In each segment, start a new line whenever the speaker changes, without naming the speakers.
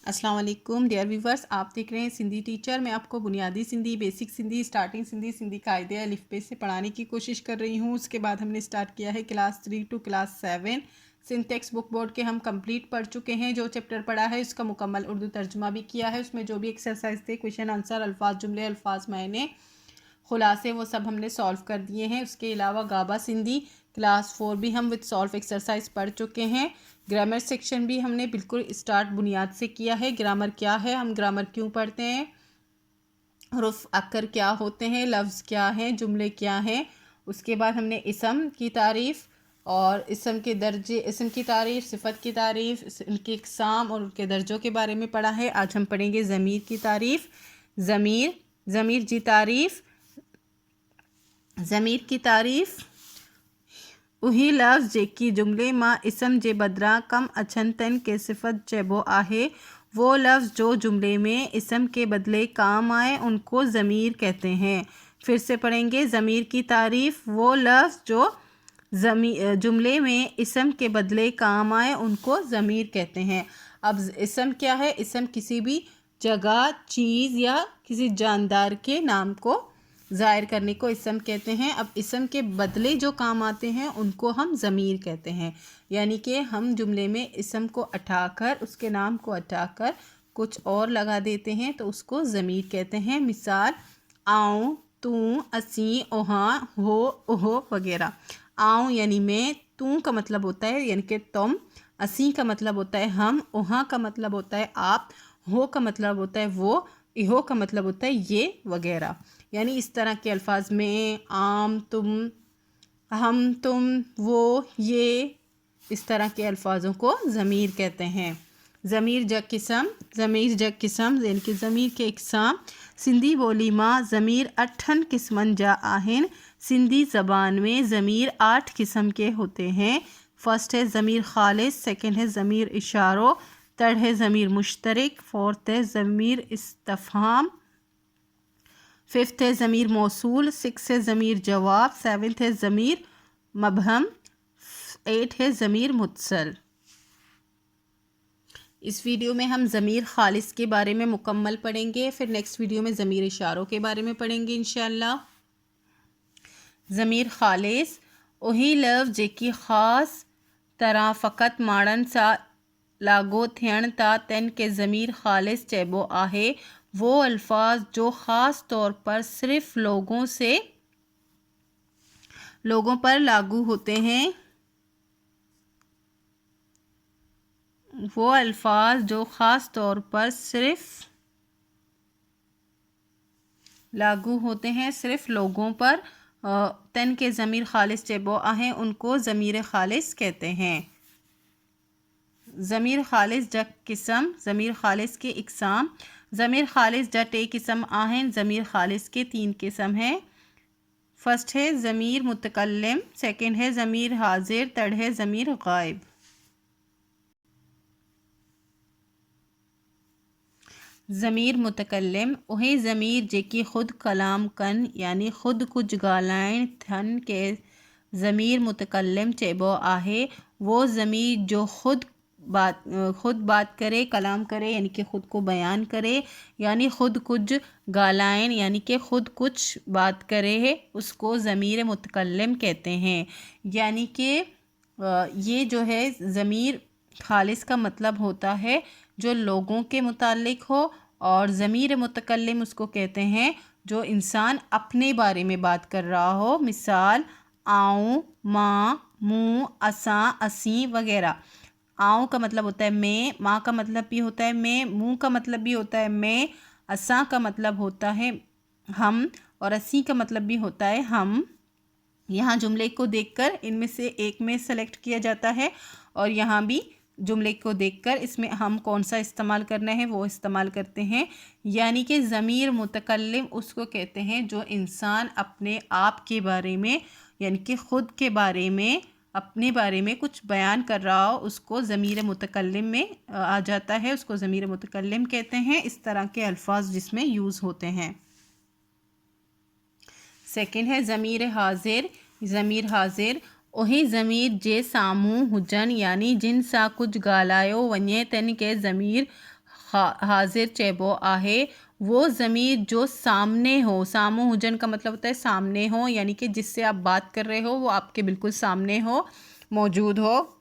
अस्सलाम वालेकुम dear viewers, आप देख रहे हैं सिंधी टीचर। मैं आपको बुनियादी सिंधी, बेसिक सिंधी, स्टार्टिंग सिंधी, सिंधी कायदे अलिफ बे से पढ़ाने की कोशिश कर रही हूँ। उसके बाद हमने स्टार्ट किया है class 3 to class 7। Sindh text book board के हम कंप्लीट पढ़ चुके हैं। जो चैप्टर पढ़ा है उसका मुकम्मल उर्दू तर्जुमा भी किया है। उसमें जो भी एक्सरसाइज थे, क्वेश्चन आंसर, अल्फाज जुमले, अल्फाज मायने, खुलासे, वो सब हमने सॉल्व कर दिए हैं। उसके अलावा गाबा सिंधी क्लास 4 भी हम विद सॉल्व एक्सरसाइज पढ़ चुके हैं। ग्रामर सेक्शन भी हमने बिल्कुल स्टार्ट बुनियाद से किया है। ग्रामर क्या है, हम ग्रामर क्यों पढ़ते हैं, हरूफ अक्कर क्या होते हैं, लफ्ज़ क्या हैं, जुमले क्या हैं। उसके बाद हमने इसम की तारीफ़ और इसम के दर्जे, इसम की तारीफ़, सिफत की तारीफ़, उनके इक़साम और उनके दर्जों के बारे में पढ़ा है। आज हम पढ़ेंगे ज़मीर की तारीफ़। ज़मीर जी तारीफ़। ज़मीर की तारीफ़ उही लफ्ज़ जेकी जुमले मां इसम जे बदिरां कम अचनि तन के सिफ़त चइबो आहे। वो लफ्ज़ जो जुमले में इसम के बदले काम आए उनको ज़मीर कहते हैं। फिर से पढ़ेंगे ज़मीर की तारीफ़। वो लफ्ज़ जो जुमले में इसम के बदले काम आए उनको ज़मीर कहते हैं। अब इसम क्या है? इसम किसी भी जगह, चीज़ या किसी जानदार के नाम को ज़ाहिर करने को इसम कहते हैं। अब इसम के बदले जो काम आते हैं उनको हम ज़मीर कहते हैं। यानी कि हम जुमले में इसम को हटाकर, उसके नाम को हटाकर कुछ और लगा देते हैं तो उसको ज़मीर कहते हैं। मिसाल, आऊँ, तू, असी, ओहा, हो, ओहो वगैरह। आऊँ यानी मैं, तू का मतलब होता है यानी कि तुम, असी का मतलब होता है हम, ओहा का मतलब होता है आप, हो का मतलब होता है वो, इहो का मतलब होता है ये वगैरह। यानी इस तरह के अल्फाज में आम, तुम, हम, तुम, वो, ये, इस तरह के अल्फाजों को ज़मीर कहते हैं। ज़मीर जग किस्म यानी कि ज़मीर के इक़साम। सिंधी ॿोली मां ज़मीर 8 क़िस्मनि जा आहिनि। सिंधी ज़बान में ज़मीर 8 किस्म के होते हैं। फर्स्ट है ज़मीर खालिस, सेकंड है ज़मीर इशारो, थर्ड है ज़मीर मुश्तरक, फोर्थ है ज़मीर इस्तफ़हाम, फिफ्थ है ज़मीर मौसूल, सिक्स है ज़मीर जवाब, सेवन्थ है ज़मीर मबहम, एट है ज़मीर मुत्सल। इस वीडियो में हम ज़मीर खालिस के बारे में मुकम्मल पढ़ेंगे। फिर नेक्स्ट वीडियो में ज़मीर इशारों के बारे में पढ़ेंगे इंशाअल्लाह। ज़मीर खालिस उही लफ़्ज़ जेकी ख़ास तरह फ़क़त माण्हुनि सां लागू थियण था तन के ज़मीर खालिस चइबो आहे। वो अल्फाज जो ख़ास तौर पर सिर्फ़ लोगों पर लागू होते हैं। वो अल्फाज जो ख़ास तौर पर सिर्फ़ लागू होते हैं सिर्फ़ लोगों पर, तन के ज़मीर खालिस चइबो आहे, उनको ज़मीर खालिस कहते हैं। ज़मीर खालिस जा किस्म, ज़मीर खालिस के इक़साम। ज़मीर खालिस जा 2 किस्म आहिनि। ज़मीर खालिस के 3 किस्म हैं। फर्स्ट है ज़मीर मुतकल्लिम, सेकंड है ज़मीर हाजिर, थर्ड है ज़मीर गायब। ज़मीर मुतकल्लिम उहे ज़मीर जेकी ख़ुद कलाम कन यानी ख़ुद कुछ ॻाल्हाइण थियन के ज़मीर मुतकल्लिम चइबो आहे। वो ज़मीर जो ख़ुद बात करे, कलाम करे यानी कि ख़ुद को बयान करे, यानी ख़ुद कुछ ॻाल्हाइण यानी कि ख़ुद कुछ बात करे है, उसको ज़मीर मुतकल्लिम कहते हैं। यानी कि ये जो है ज़मीर खालिस का मतलब होता है जो लोगों के मुतालिक हो, और ज़मीर मुतकल्लिम उसको कहते हैं जो इंसान अपने बारे में बात कर रहा हो। मिसाल, आऊँ, माँ, मुँह, असा, असी वगैरह। आऊँ का मतलब होता है मैं, माँ का मतलब भी होता है मैं, मुँह का मतलब भी होता है मैं, असा का मतलब होता है हम, और असी का मतलब भी होता है हम। यहाँ जुमले को देखकर इनमें से एक में सेलेक्ट किया जाता है, और यहाँ भी जुमले को देखकर इसमें हम कौन सा इस्तेमाल करना है वो इस्तेमाल करते हैं। यानी कि ज़मीर मुतकल्लिम उसको कहते हैं जो इंसान अपने आप के बारे में यानी कि ख़ुद के बारे में, अपने बारे में कुछ बयान कर रहा हो, उसको ज़मीर मुतकल्लिम में आ जाता है, उसको ज़मीर मुतकल्लिम कहते हैं। इस तरह के अल्फाज जिसमें यूज़ होते हैं। सेकंड है ज़मीर हाजिर। ज़मीर हाजिर उही ज़मीर जे साम्हूं हुजनि यानी जिन सां कुछ ॻाल्हायो वञे तन के ज़मीर हाजिर चेबो आहे, वो ज़मीर जो सामने हो, सामो हुजन का मतलब होता है सामने हो, यानी कि जिससे आप बात कर रहे हो वो आपके बिल्कुल सामने हो, मौजूद हो,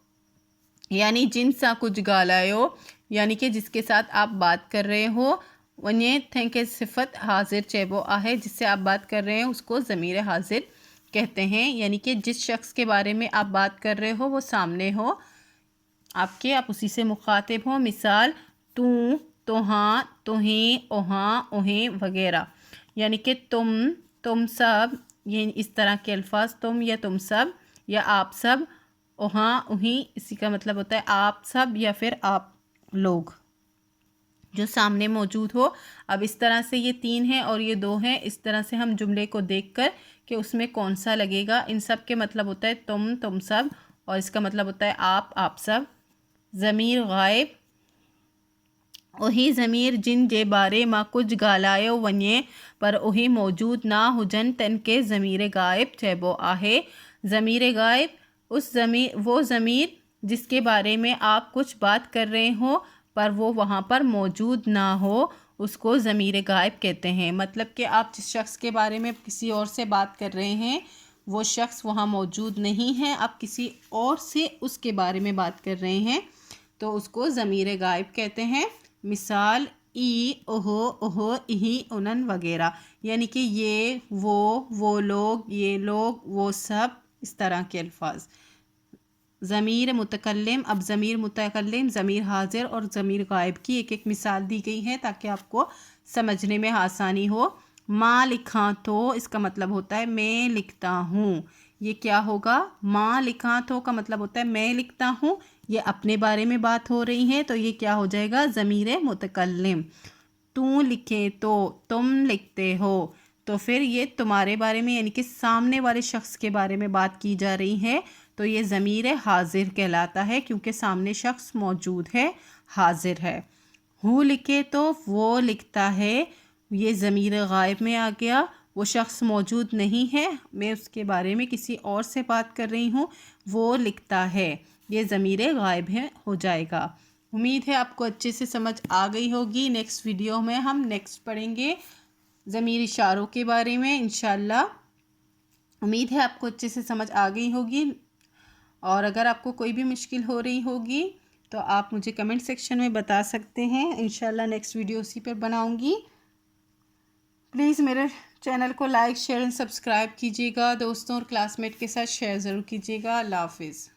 यानी जिनसा कुछ गालायो, यानी कि जिसके साथ आप बात कर रहे हो। वने थे के सिफत हाजिर चेबो आहे, जिससे आप बात कर रहे हैं उसको ज़मीर हाजिर कहते हैं, यानी कि जिस शख्स के बारे में आप बात कर रहे हो वो सामने हो आपके, आप उसी से मुखातिब हो। मिसाल तू, तोहाँ, तुहें, ओहाँ, ओहें वगैरह, यानी कि तुम सब, ये इस तरह के अल्फाज, तुम या तुम सब या आप सब, ओहाँ उही, इसी का मतलब होता है आप सब या फिर आप लोग जो सामने मौजूद हो। अब इस तरह से ये 3 हैं और ये 2 हैं, इस तरह से हम जुमले को देखकर कि उसमें कौन सा लगेगा, इन सब के मतलब होता है तुम सब, और इसका मतलब होता है आप सब। ज़मीर गायब, ओही ज़मीर जिन जे बारे मां कुछ ॻाल्हायो वञे पर उही मौजूद ना हुजन तन के ज़मीर गायब चइबो आहे। ज़मीर गायब वो ज़मीर जिसके बारे में आप कुछ बात कर रहे हो पर वो वहाँ पर मौजूद ना हो, उसको ज़मीर गायब कहते हैं। मतलब कि आप जिस शख्स के बारे में किसी और से बात कर रहे हैं वो शख्स वहाँ मौजूद नहीं है, आप किसी और से उसके बारे में बात कर रहे हैं तो उसको ज़मीर गायब कहते हैं। मिसाल ई, ओहो, ओहो, इही, उनन वगैरह, यानी कि ये वो लोग, ये लोग, वो सब, इस तरह के अल्फाज। ज़मीर मुतकल्लिम, अब ज़मीर मुतकल्लिम, ज़मीर हाजिर और ज़मीर गायब की एक एक मिसाल दी गई है ताकि आपको समझने में आसानी हो। माँ लिखा तो, इसका मतलब होता है मैं लिखता हूँ। ये क्या होगा, माँ लिखा तो का मतलब होता है मैं लिखता हूँ, ये अपने बारे में बात हो रही है तो ये क्या हो जाएगा, ज़मीर मुतकल्लिम। तू लिखे तो, तुम लिखते हो, तो फिर ये तुम्हारे बारे में यानी कि सामने वाले शख्स के बारे में बात की जा रही है तो ये ज़मीर हाजिर कहलाता है क्योंकि सामने शख्स मौजूद है, हाजिर है। हूँ लिखे तो वो लिखता है, ये ज़मीर गायब में आ गया, वो शख्स मौजूद नहीं है, मैं उसके बारे में किसी और से बात कर रही हूँ, वो लिखता है, ये ज़मीर गायब है हो जाएगा। उम्मीद है आपको अच्छे से समझ आ गई होगी। नेक्स्ट वीडियो में हम नेक्स्ट पढ़ेंगे ज़मीर इशारों के बारे में इंशाल्लाह। उम्मीद है आपको अच्छे से समझ आ गई होगी, और अगर आपको कोई भी मुश्किल हो रही होगी तो आप मुझे कमेंट सेक्शन में बता सकते हैं। इंशाल्लाह नेक्स्ट वीडियो उसी पर बनाऊंगी। प्लीज़ मेरे चैनल को लाइक, शेयर एंड सब्सक्राइब कीजिएगा। दोस्तों और क्लासमेट के साथ शेयर ज़रूर कीजिएगा। अल्लाह हाफिज़।